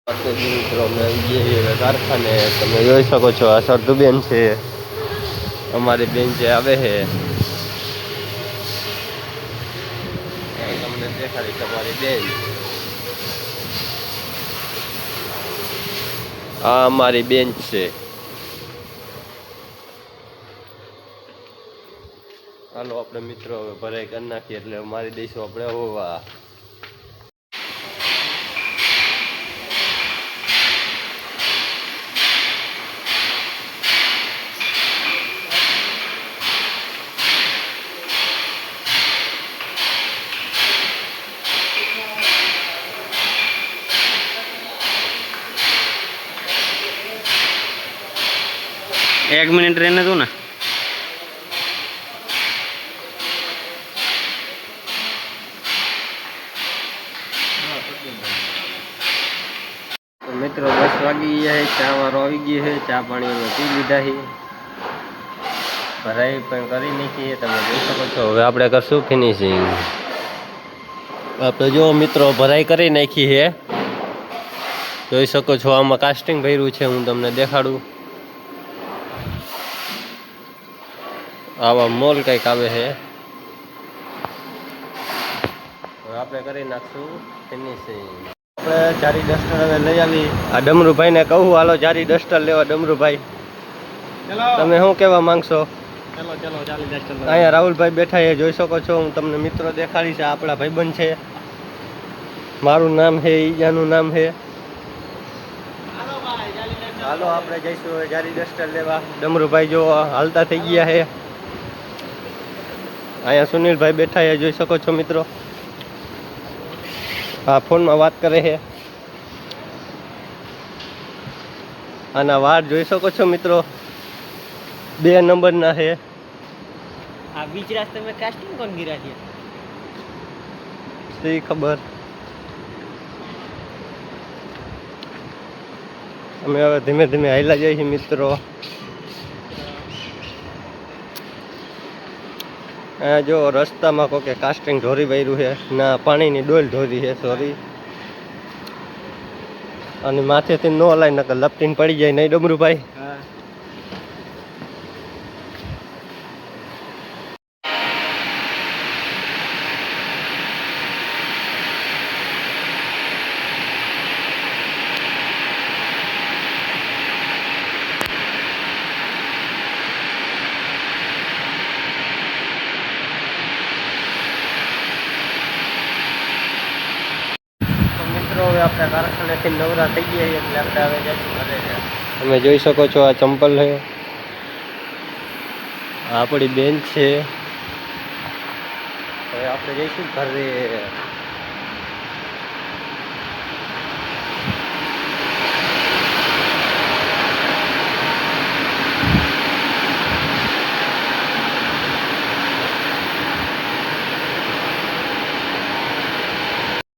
મિત્રો અમે આવી ગયા કારખાને તમે જોઈ શકો છો આ સરદુબેન છે અમારી બેન જે આવે છે તમને દેખાડી તમારી બેન આ અમારી બેન છે હાલો આપણે મિત્રો હવે ભરાઈ કરી નાખીએ એટલે મારી દઈશું આપણે હોવા 1 મિનિટ રહેને દો ને મિત્રો 10 વાગી ગયા છે ચા વાળો આવી ગયો છે ચા પાણી અમે પી લીધા છે ભરાઈ પણ કરી નાખીએ તમે જોઈ શકો છો હવે આપણે કરશું ફિનિશિંગ આપણે જો મિત્રો ભરાઈ કરી નાખી છે જોઈ શકો છો આમાં કાસ્ટિંગ ભર્યું છે હું તમને દેખાડું આવા મોલ કંઈક આવે છે હવે આપણે કરી નાખશું ફિનિશિંગ આપણે ચારી ડસ્ટર હવે લઈ આવી આ ડમરુભાઈને કહું હાલો ચારી ડસ્ટર લેવા ડમરુભાઈ તમે શું કહેવા માંગશો અહીંયા રાહુલભાઈ બેઠા એ જોઈ શકો છો હું તમને મિત્રો દેખાડીશ આપણા ભાઈબંધ છે મારું નામ છે ઈજાનું નામ છે હાલો આપણે જઈશું ચારી ડસ્ટર લેવા ડમરુભાઈ જો હાલતા થઈ ગયા છે અહીંયા સુનિલભાઈ બેઠા એ જોઈ શકો છો મિત્રો હા ફોનમાં વાત કરે છે આના વાર જોઈ શકો છો મિત્રો 2 નંબરના છે આ બીચ રાસ્તે में कास्टिंग कौन गिरा दिया સહી ખબર અમે હવે ધીમે ધીમે હાલ્યા જઈએ છીએ મિત્રો જો રસ્તામાં કોકે કાસ્ટિંગ ઢોરી વાર્યું છે ના પાણીની ડોલ ઢોરી છે સોરી અને માથેથી ન હલાય નકર લપટીને પડી જાય નહીં ડમરુભાઈ હવે આપણે કારખાનેથી નવરા થઈ ગયા એટલે આપણે હવે જઈશું ઘરે તમે જોઈ શકો છો આ ચંપલ છે આપણી બેન છે હવે આપણે જઈશું ઘરે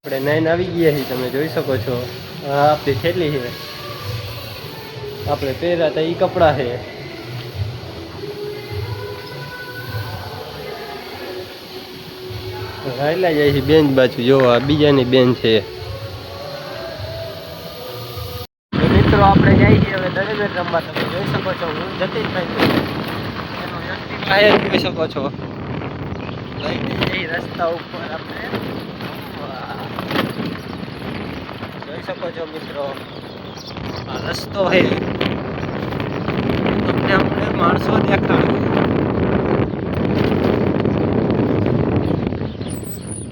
આપણે નાઈન આવી ગયા છીએ તમે જોઈ શકો છો આ આપણી થેલી છે આપણે પહેર્યા હતા એ કપડાં છે રાયલા જાય છે બેન બાજુ જો આ બીજાની બેન છે મિત્રો આપણે જઈએ છીએ હવે દરેક રમવા તમે જોઈ શકો છો હું જતીનભાઈ જોઈ શકો છો રસ્તા ઉપર આપણે જોઈ શકો છો મિત્રો આ રસ્તો છે તમને આપણે માણસો દેખાડું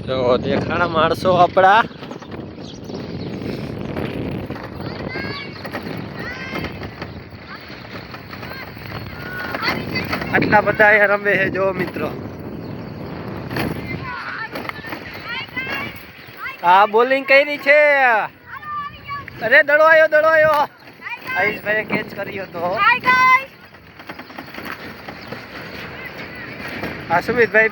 તો દેખાડા માણસો આપણા આટલા બધા અહીંયા રમે છે જો મિત્રો હા બોલિંગ કરી છે અરે દડો આવ્યો આયુષભાઈ કેચ કર્યો તો હા સુમિતભાઈ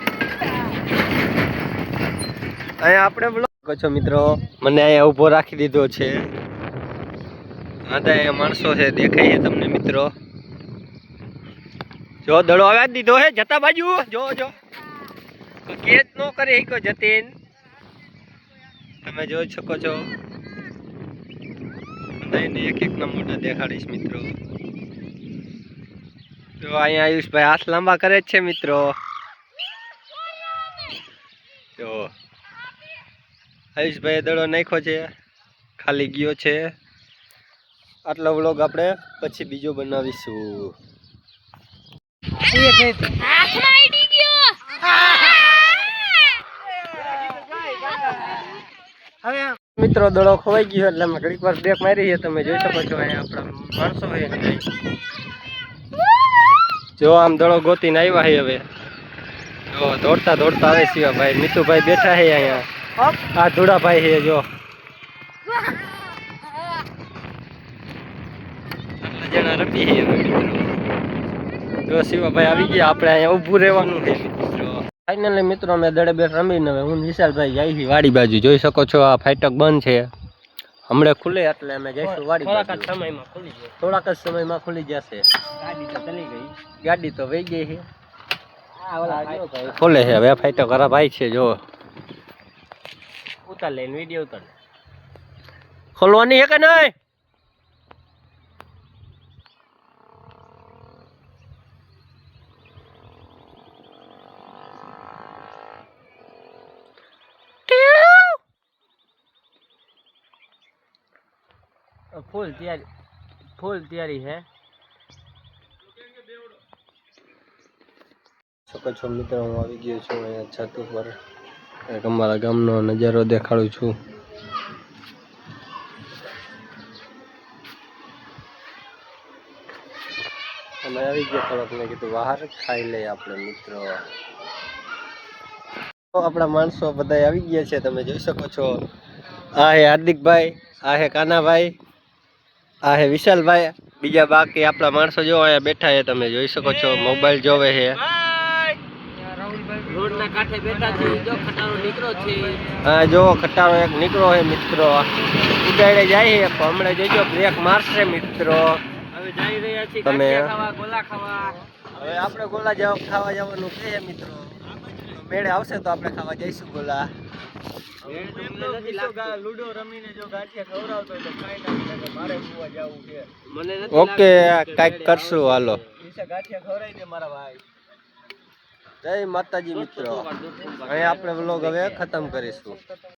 અહીંયા આપણે બ્લોગ છો મિત્રો મને અહીંયા ઊભો રાખી દીધો છે હા તો અહીંયા માણસો છે દેખાય છે તમને મિત્રો જો દડો આવ્યા જ દીધો હે જતા બાજુ જો કેચ નો કરે કો જતીન તમે જોઈ શકો છો બધાને એક એકના મોઢા દેખાડીશ મિત્રો. તો અહીંયા આયુષભાઈ હાથ લાંબા કરે જ છે મિત્રો. તો આયુષભાઈ દડો નાખ્યો છે, ખાલી ગયો છે. આટલો વ્લોગ આપણે પછી બીજો બનાવીશું. હવે મિત્રો દડો ખોવાઈ ગયો એટલે અમે ઘડીક વાર બ્રેક મારી છે. તમે જોઈ શકો છો અહીંયા આપણા માણસો હોય. જો આમ દડો ગોતીને આવ્યા છે. હવે જો દોડતા દોડતા આવે છે ભાઈ. મીતુભાઈ બેઠા છે અહીંયા. આ ધુડાભાઈ છે જો. જણા રમી છે મિત્રો. જો શિવાભાઈ આવી ગયા. આપણે અહીંયા ઊભું રહેવાનું છે મિત્રો. ફાઇનલી મિત્રો અમે દડે બેટ રમીને હવે હું વિશાલભાઈ જાય છે વાડી બાજુ. જોઈ શકો છો આ ફાટક બંધ છે. હમણાં ખુલે એટલે અમે જઈશું વાડી બાજુ. થોડાક જ સમયમાં ખુલી જશે. ગાડી તો વહી ગઈ છે. ખોલે છે હવે ફાટક. ખરા ભાઈ છે જો. ઉતાર લઈને વિડીયો ઉતાર. ખોલવાની છે કે નહીં? ફૂલ તૈયારી है. શકો છો મિત્રો હું આવી ગયો છું અહીંયા છત ઉપર. એક અમારા ગામનો નજારો દેખાડું છું. અમે આવી ગયા થોડોક. મેં કીધું બહાર ખાઈ લઈએ આપણે મિત્રો. આપણા માણસો બધા આવી ગયા છે. તમે જોઈ શકો છો. આ હે હાર્દિકભાઈ, આ હે કાનાભાઈ, આ હે વિશાલભાઈ. બીજા બાકી આપણા માણસો જો અહીંયા બેઠા છે. તમે જોઈ શકો છો મોબાઈલ જોવે છે. રોડના કાંઠે બેઠા છે. જો ખટારો નીકળો છે. હા જો ખટારો એક નીકળો છે મિત્રો. ઉડાડે જાય છે પણ હમણાં જોજો બ્રેક મારશે મિત્રો. હવે જઈ રહ્યા છીએ તમે ગાંઠિયા ખાવા, ગોલા ખાવા. હવે આપણે ગોલા ખાવા જવાનું છે મિત્રો. મેળે આવશે તો આપણે ખાવા જઈશું ગોલા. લુડો રમીને જો ગાંઠિયા ખવડાવતો તો કાઈ ના મારે સુવા જવું છે. ઓકે કાઈક કરશું હાલો. ગાંઠિયા ખવડાવી દે મારા ભાઈ. જય માતાજી મિત્રો. અહીં આપણે વ્લોગ હવે ખતમ કરીશું.